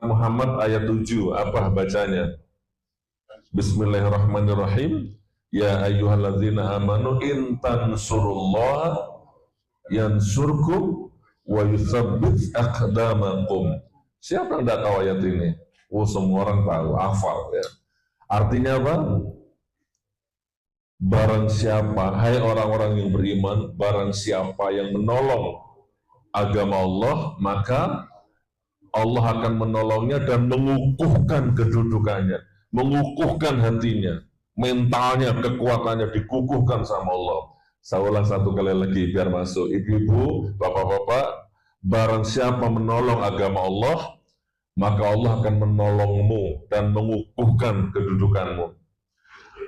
Muhammad ayat 7, apa bacanya? Bismillahirrahmanirrahim. Ya ayyuhalladzina amanu in tansurullaha yansurkum wa yutsabbit aqdamakum. Siapa yang tidak tahu ayat ini? Oh, semua orang tahu, hafal ya. Artinya apa? Barang siapa, hai orang-orang yang beriman, barang siapa yang menolong agama Allah, maka Allah akan menolongnya dan mengukuhkan kedudukannya, mengukuhkan hatinya, mentalnya, kekuatannya dikukuhkan sama Allah. Saya ulang satu kali lagi biar masuk. Ibu-ibu, bapak-bapak, barang siapa menolong agama Allah, maka Allah akan menolongmu dan mengukuhkan kedudukanmu.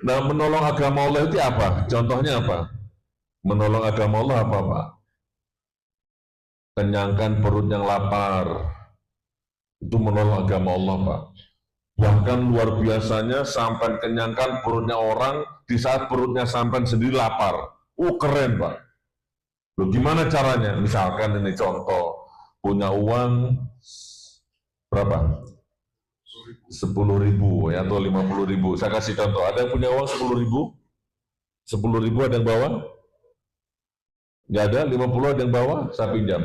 Nah, menolong agama Allah itu apa? Contohnya apa? Menolong agama Allah apa, Pak? Kenyangkan perut yang lapar. Itu menolong agama Allah, Pak. Bahkan luar biasanya sampai kenyangkan perutnya orang di saat perutnya sampai sendiri lapar. Keren, Pak. Loh, gimana caranya? Misalkan ini contoh, punya uang berapa? 10.000 ya, atau 50.000. Saya kasih contoh, ada yang punya uang 10.000? 10.000 ada yang bawa? Nggak ada, 50 ada yang bawa? Saya pinjam.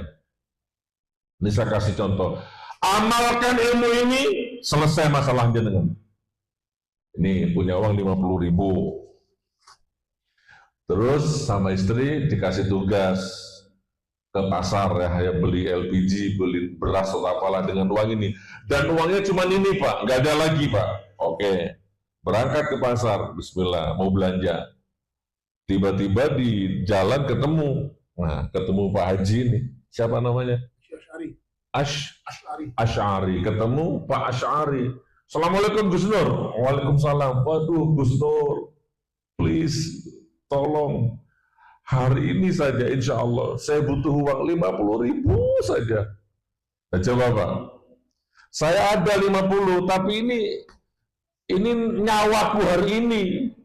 Ini saya kasih contoh. Amalkan ilmu ini, selesai masalahnya dengan. Ini punya uang 50.000. Terus sama istri dikasih tugas ke pasar ya, beli LPG, beli beras atau apalah dengan uang ini. Dan uangnya cuma ini, Pak, nggak ada lagi, Pak. Oke, berangkat ke pasar, bismillah, mau belanja. Tiba-tiba di jalan ketemu, ketemu Pak Haji ini. Siapa namanya? Asy'ari. Ketemu Pak Asy'ari. Assalamualaikum Gus Nur. Waalaikumsalam. Waduh Gus Nur, please, tolong. Hari ini saja insya Allah saya butuh uang 50.000 saja. Nah, coba Pak, saya ada 50, tapi ini nyawaku hari ini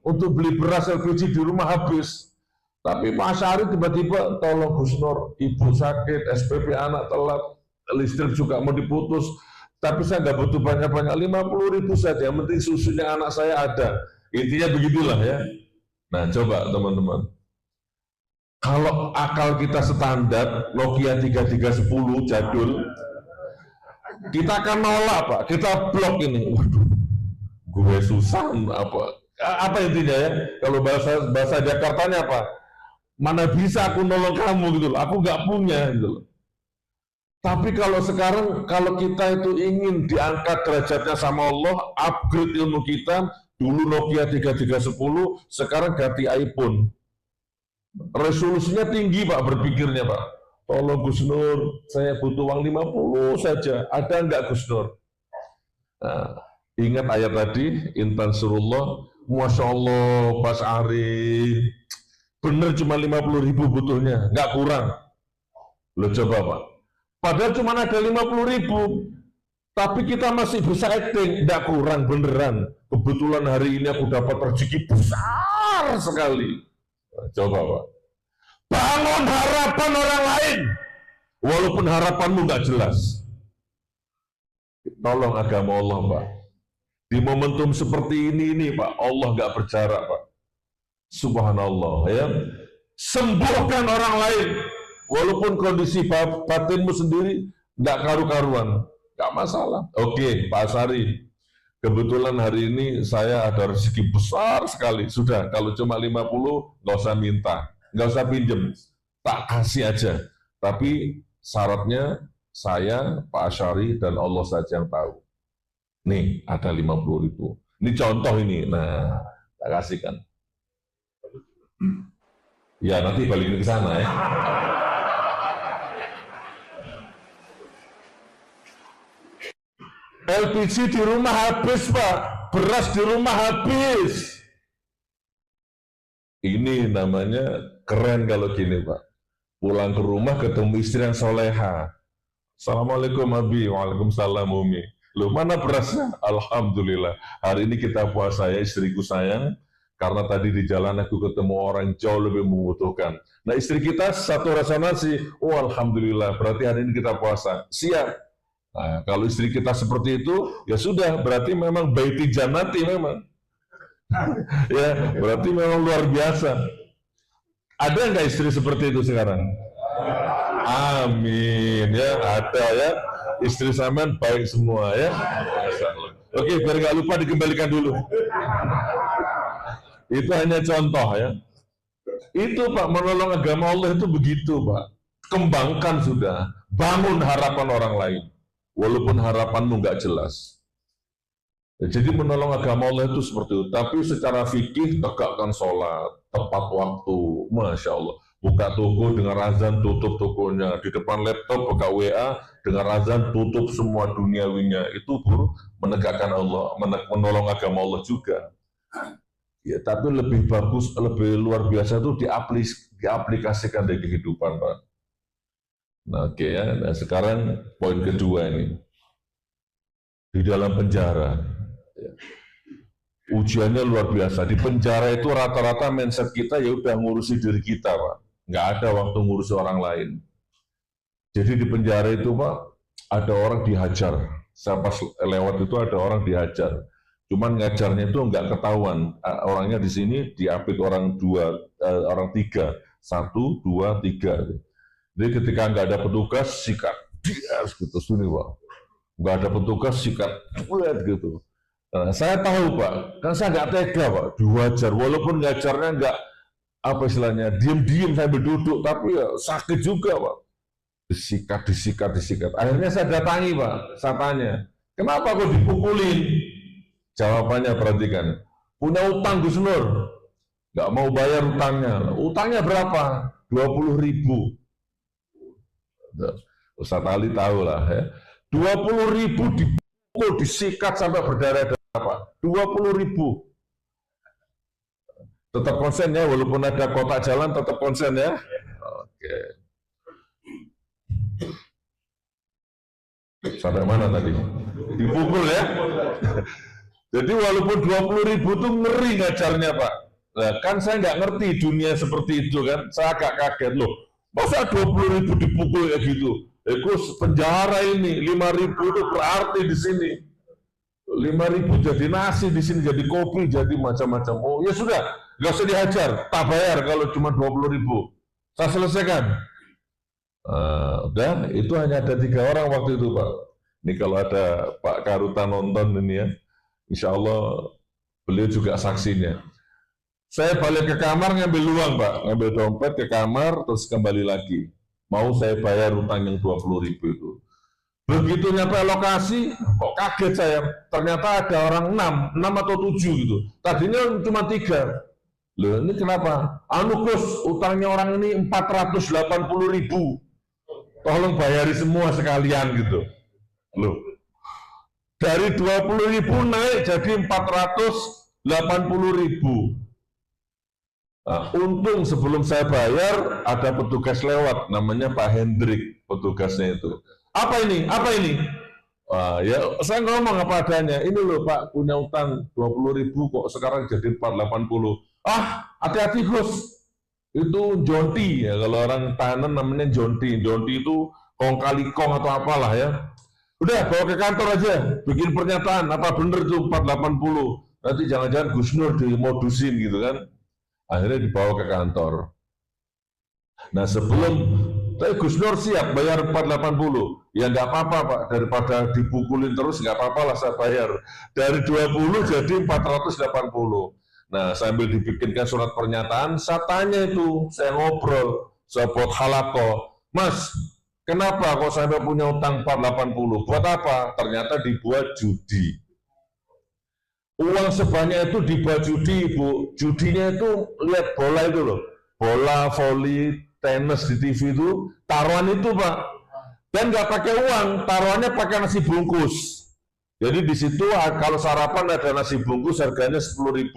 untuk beli beras LPG di rumah habis. Tapi Pak Asy'ari tiba-tiba, tolong Gus Nur, ibu sakit, SPP anak telat, listrik juga mau diputus, tapi saya nggak butuh banyak-banyak, 50.000 saja, yang penting susunya anak saya ada. Intinya begitulah ya. Nah, coba teman-teman. Kalau akal kita standar, Nokia 3310 jadul, kita akan nolak, Pak. Kita blok ini. Waduh, gue susah apa intinya ya? Kalau bahasa Jakartanya apa? Mana bisa aku nolong kamu gitu loh. Aku nggak punya gitu loh. Tapi kalau sekarang, kalau kita itu ingin diangkat derajatnya sama Allah, upgrade ilmu kita, dulu Nokia 3310, sekarang ganti iPhone. Resolusinya tinggi, Pak, berpikirnya, Pak. Tolong Gus Nur, saya butuh uang 50 saja. Ada enggak Gus Nur? Nah, ingat ayat tadi, intan surullah, Masya Allah, Pak Asy'ari, bener cuma 50.000 butuhnya, enggak kurang. Lo coba, Pak. Padahal cuma ada 50.000, tapi kita masih bisa acting, enggak kurang beneran. Kebetulan hari ini aku dapat rezeki besar sekali. Coba, Pak. Bangun harapan orang lain, walaupun harapanmu nggak jelas. Tolong agama Allah, Pak. Di momentum seperti ini, Pak, Allah nggak berjarak, Pak. Subhanallah, ya. Sembuhkan orang lain, walaupun kondisi batinmu sendiri nggak karu-karuan, nggak masalah. Oke, Pak Asy'ari. Kebetulan hari ini saya ada rezeki besar sekali. Sudah, kalau cuma 50, nggak usah minta, nggak usah pinjem, tak kasih aja. Tapi syaratnya saya, Pak Asy'ari, dan Allah saja yang tahu. Nih, ada 50.000. Ini contoh ini. Nah, tak kasihkan. Ya, nanti balikin ke sana ya. LPG di rumah habis, Pak. Beras di rumah habis. Ini namanya keren kalau gini, Pak. Pulang ke rumah ketemu istri yang soleha. Assalamualaikum Abi. Waalaikumsalam Umi. Loh, mana berasnya? Alhamdulillah. Hari ini kita puasa ya, istriku sayang. Karena tadi di jalan aku ketemu orang yang jauh lebih membutuhkan. Nah, istri kita satu rasa nasi. Oh, Alhamdulillah. Berarti hari ini kita puasa. Siap. Nah, kalau istri kita seperti itu, ya sudah, berarti memang baiti jannati memang. Ya, berarti memang luar biasa. Ada nggak istri seperti itu sekarang? Amin, ya ada ya. Istri sampean baik semua ya. Oke, biar nggak lupa dikembalikan dulu. Itu hanya contoh ya. Itu Pak, menolong agama Allah itu begitu Pak. Kembangkan sudah, bangun harapan orang lain. Walaupun harapanmu nggak jelas. Jadi menolong agama Allah itu seperti itu. Tapi secara fikih tegakkan sholat, tepat waktu, Masya Allah. Buka toko dengan azan, tutup tokonya. Di depan laptop buka WA, dengan azan tutup semua duniawinya. Itu menegakkan Allah, menolong agama Allah juga. Ya, tapi lebih bagus, lebih luar biasa itu diaplikasikan di kehidupan, Pak. Nah, oke ya. Nah, sekarang poin kedua ini. Di dalam penjara. Ya. Ujiannya luar biasa. Di penjara itu rata-rata mindset kita ya udah ngurusi diri kita, Pak. Nggak ada waktu ngurusi orang lain. Jadi di penjara itu, Pak, ada orang dihajar. Saya pas lewat itu ada orang dihajar. Cuman ngajarnya itu nggak ketahuan. Orangnya di sini diapit orang tiga. 1, 2, 3. Jadi ketika nggak ada petugas, sikat. Dias gitu, sini Pak. Nggak ada petugas, sikat. Buat gitu. Nah, saya tahu Pak, kan saya nggak tega Pak, dihajar. Walaupun ngajarnya nggak, apa istilahnya, diem-diem sambil duduk, tapi ya sakit juga Pak. Disikat. Akhirnya saya datangi Pak, saya tanya, kenapa kok dipukulin? Jawabannya perhatikan, punya utang Gus Nur, nggak mau bayar utangnya. Utangnya berapa? 20.000. Ustaz Ali tahu lah ya. 20.000 dipukul, disikat sampai berdarah-darah Pak. 20.000. Tetap konsen ya, walaupun ada kotak jalan tetap konsen ya. Oke. Sampai mana tadi? Dipukul ya. Jadi walaupun 20.000 itu ngeri ngajarnya Pak. Nah, kan saya nggak ngerti dunia seperti itu kan. Saya agak kaget loh. Masa 20.000 dipukul kayak gitu? Itu penjara ini 5.000 itu berarti di sini. 5.000 jadi nasi di sini, jadi kopi, jadi macam-macam. Oh ya sudah, nggak usah dihajar. Tak bayar kalau cuma 20.000. Saya selesaikan. Udah, itu hanya ada 3 orang waktu itu Pak. Ini kalau ada Pak Karuta nonton ini ya. Insya Allah beliau juga saksinya. Saya balik ke kamar ngambil uang Pak, ngambil dompet ke kamar terus kembali lagi. Mau saya bayar utang yang 20.000 itu. Begitu nyampe lokasi, kok kaget saya. Ternyata ada orang 6 atau 7 gitu. Tadinya cuma 3. Loh ini kenapa? Gus, utangnya orang ini 480.000. Tolong bayari semua sekalian gitu. Loh. Dari 20.000 naik jadi 480.000. Nah, untung sebelum saya bayar ada petugas lewat, namanya Pak Hendrik, petugasnya itu. Apa ini? Ya saya ngomong apa adanya. Ini loh Pak, punya utang 20.000 kok sekarang jadi 480. Hati-hati Gus. Itu jonti ya, kalau orang tahanan namanya jonti. Jonti itu kong kali kong atau apalah ya. Udah bawa ke kantor aja, bikin pernyataan apa bener tuh 480. Nanti jangan-jangan Gus Nur dimodusin gitu kan. Akhirnya dibawa ke kantor. Nah sebelum Gus Nur siap bayar 480. Ya nggak apa-apa Pak, daripada dipukulin terus nggak apa-apa lah saya bayar. Dari 20 jadi 480. Nah sambil dibikinkan surat pernyataan, saya tanya itu, saya ngobrol, saya buat halako. Mas, kenapa kok sampai punya utang 480? Buat apa? Ternyata dibuat judi. Uang sebanyak itu dibuat judi, Bu. Judinya itu lihat bola itu loh. Bola, voli, tenis di TV itu, taruhan itu Pak. Dan nggak pakai uang, taruhannya pakai nasi bungkus. Jadi di situ kalau sarapan ada nasi bungkus harganya 10.000.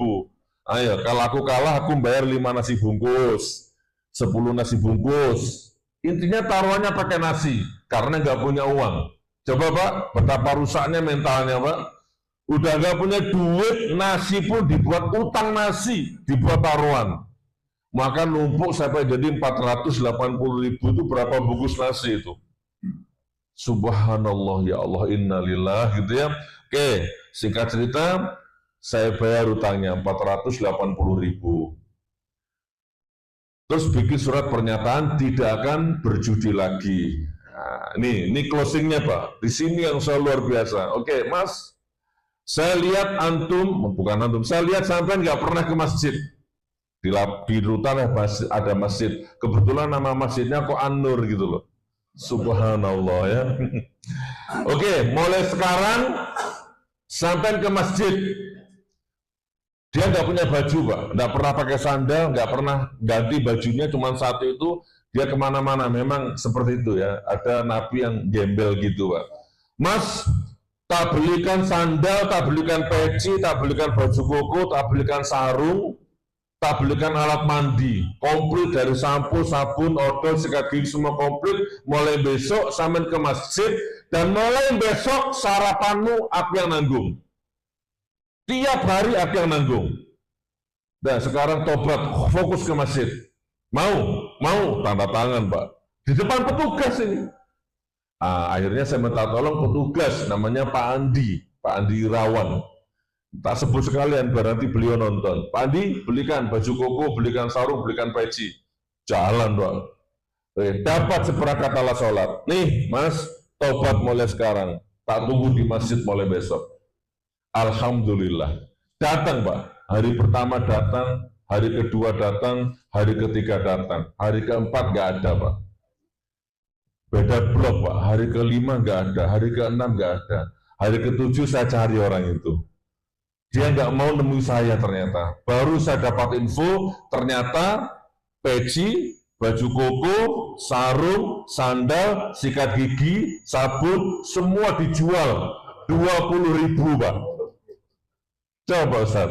Ayo, kalau aku kalah aku bayar 5 nasi bungkus, 10 nasi bungkus. Intinya taruhannya pakai nasi, karena nggak punya uang. Coba Pak, betapa rusaknya mentalnya Pak. Udah nggak punya duit, nasi pun dibuat utang nasi, dibuat taruhan. Maka numpuk sampai jadi 480.000 itu berapa bungkus nasi itu. Subhanallah, ya Allah, innalillah, gitu ya. Oke, singkat cerita, saya bayar utangnya 480.000. Terus bikin surat pernyataan tidak akan berjudi lagi. Nah, ini closingnya Pak. Di sini yang saya luar biasa. Oke, Mas, saya lihat saya lihat sampai nggak pernah ke masjid. Di rutan ada masjid. Kebetulan nama masjidnya kok An-Nur gitu loh. Subhanallah ya. Oke, mulai sekarang sampai ke masjid. Dia nggak punya baju, Pak. Nggak pernah pakai sandal, nggak pernah ganti bajunya, cuma satu itu. Dia kemana-mana, memang seperti itu ya. Ada nabi yang gembel gitu, Pak. Mas, tak belikan sandal, tak belikan peci, tak belikan baju koko, tak belikan sarung, tak belikan alat mandi, komplit dari sampo, sabun, odol, sikat gigi, semua komplit. Mulai besok sampai ke masjid, dan mulai besok sarapanmu aku yang nanggung. Tiap hari aku yang nanggung. Dan sekarang tobat, fokus ke masjid. Mau, tanda tangan Pak. Di depan petugas ini. Akhirnya saya minta tolong petugas, namanya Pak Andi Irawan. Tak sebut sekalian, berarti beliau nonton. Pak Andi, belikan baju koko, belikan sarung, belikan peci. Jalan, Pak. Dapat seperangkat alat sholat. Nih, Mas, tobat mulai sekarang. Tak tunggu di masjid mulai besok. Alhamdulillah. Datang, Pak. Hari pertama datang, hari kedua datang, hari ketiga datang. Hari keempat nggak ada, Pak. Beda blok, Pak. Hari kelima nggak ada, hari keenam nggak ada. Hari ketujuh saya cari orang itu. Dia nggak mau nemui saya ternyata. Baru saya dapat info, ternyata peci, baju koko, sarung, sandal, sikat gigi, sabun, semua dijual 20.000, Pak. Coba Ustaz.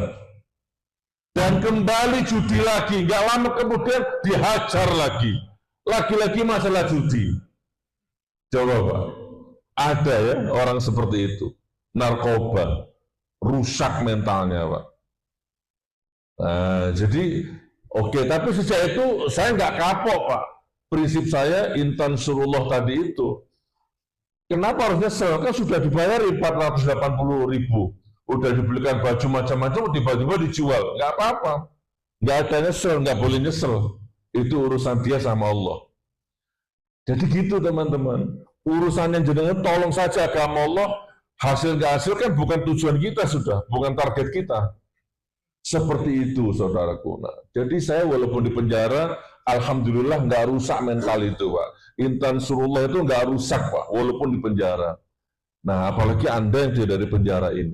Dan kembali judi lagi, nggak lama kemudian dihajar lagi. Lagi-lagi masalah judi. Coba Pak, ada ya orang seperti itu. Narkoba. Rusak mentalnya Pak. Nah, jadi oke, tapi sejak itu saya nggak kapok Pak. Prinsip saya intan surullah tadi itu. Kenapa harus nyesel? Kan sudah dibayar 480.000. Udah dibelikan baju macam-macam, tiba-tiba dijual. Nggak apa-apa. Nggak ada nyesel, nggak boleh nyesel. Itu urusan dia sama Allah. Jadi gitu teman-teman. Urusan yang jenengan tolong saja agama Allah. Hasil nggak hasil kan bukan tujuan kita sudah, bukan target kita. Seperti itu saudaraku. Nah, jadi saya walaupun di penjara, alhamdulillah nggak rusak mental itu Pak. Intan surullah itu nggak rusak Pak, walaupun di penjara. Nah apalagi Anda yang dari penjara ini.